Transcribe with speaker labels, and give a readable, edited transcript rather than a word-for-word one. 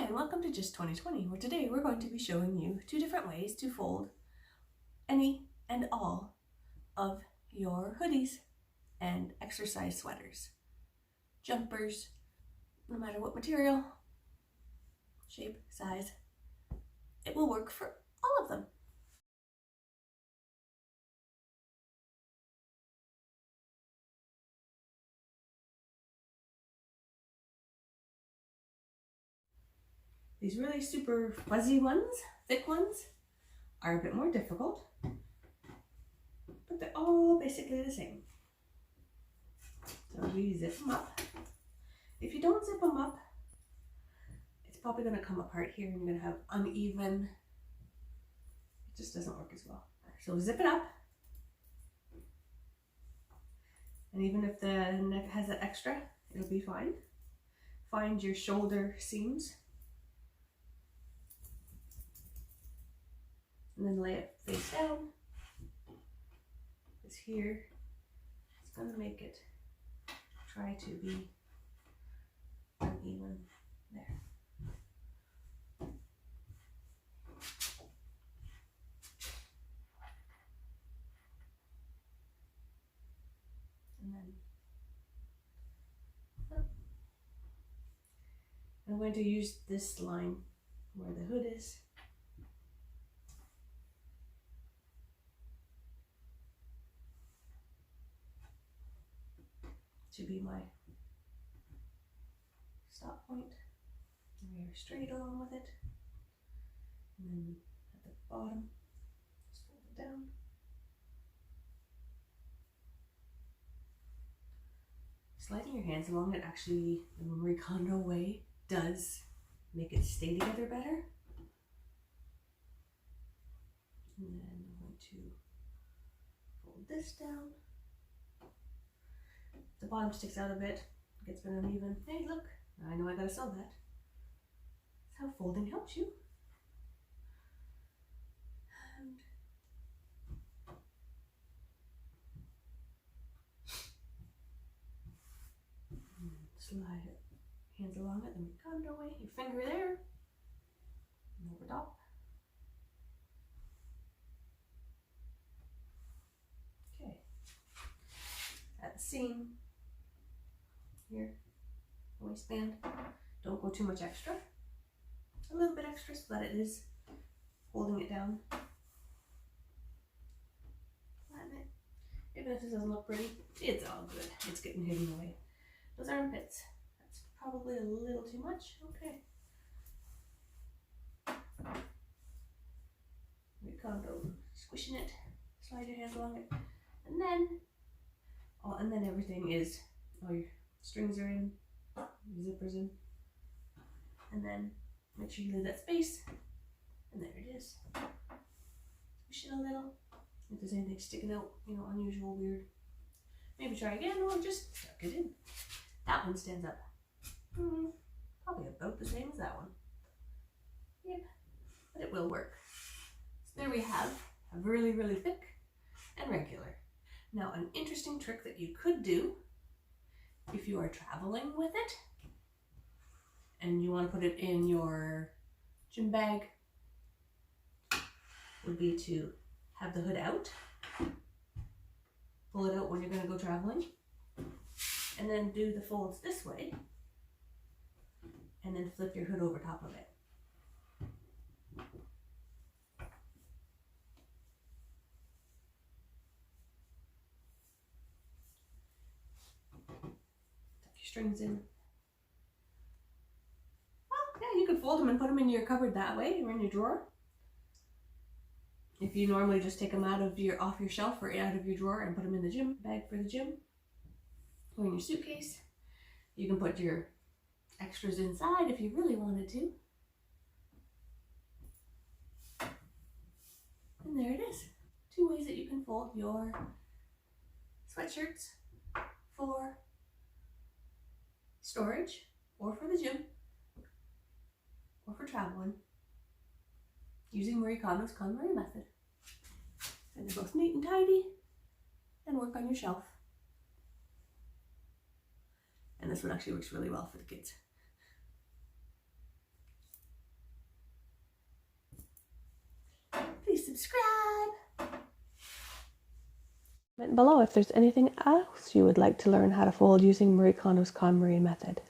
Speaker 1: Hi, and welcome to Just 2020, where today we're going to be showing you 2 different ways to fold any and all of your hoodies and exercise sweaters, jumpers, no matter what material, shape, size, it will work for all of them. These really super fuzzy ones, thick ones, are a bit more difficult, but they're all basically the same. So we zip them up. If you don't zip them up, it's probably going to come apart here and you're going to have uneven. It just doesn't work as well. So zip it up. And even if the neck has an extra, it'll be fine. Find your shoulder seams. And then lay it face down. Because here, it's going to make it try to be uneven there. And then I'm going to use this line where the hood is. To be my stop point. And we are straight along with it. And then at the bottom, just fold it down. Sliding your hands along it, actually, the Marie Kondo way does make it stay together better. And then I'm going to fold this down. The bottom sticks out a bit, gets a bit uneven. Hey, look, now I know I gotta sew that. That's how folding helps you. And slide it, hands along it, then we Kondo way, your finger there, and over top. Okay, at the seam, here, waistband, don't go too much extra. A little bit extra so that it is holding it down. Flatten it. Even if this doesn't look pretty, it's all good. It's getting hidden away. Those armpits, that's probably a little too much. Okay. Marie Kondo, squishing it, slide your hands along it, and then everything is, all your strings are in, your zippers in, and then make sure you leave that space, and there it is. Squish it a little. If there's anything sticking out, unusual, weird, maybe try again or just tuck it in. That one stands up. Probably about the same as that one. Yep, but it will work. So there we have a really, really thick and regular. Now, an interesting trick that you could do if you are traveling with it and you want to put it in your gym bag would be to have the hood out. Pull it out when you're going to go traveling, and then do the folds this way, and then flip your hood over top of it. Tuck your strings in. Well, yeah, you could fold them and put them in your cupboard that way, or in your drawer. If you normally just take them off your shelf or out of your drawer and put them in the gym bag for the gym, or in your suitcase, you can put your extras inside if you really wanted to. And there it is. 2 ways that you can fold your sweatshirts for storage, or for the gym, or for traveling, using Marie Kondo's KonMari method. And they're both neat and tidy and work on your shelf. And this one actually works really well for the kids. subscribe. Comment below if there's anything else you would like to learn how to fold using Marie Kondo's KonMari method.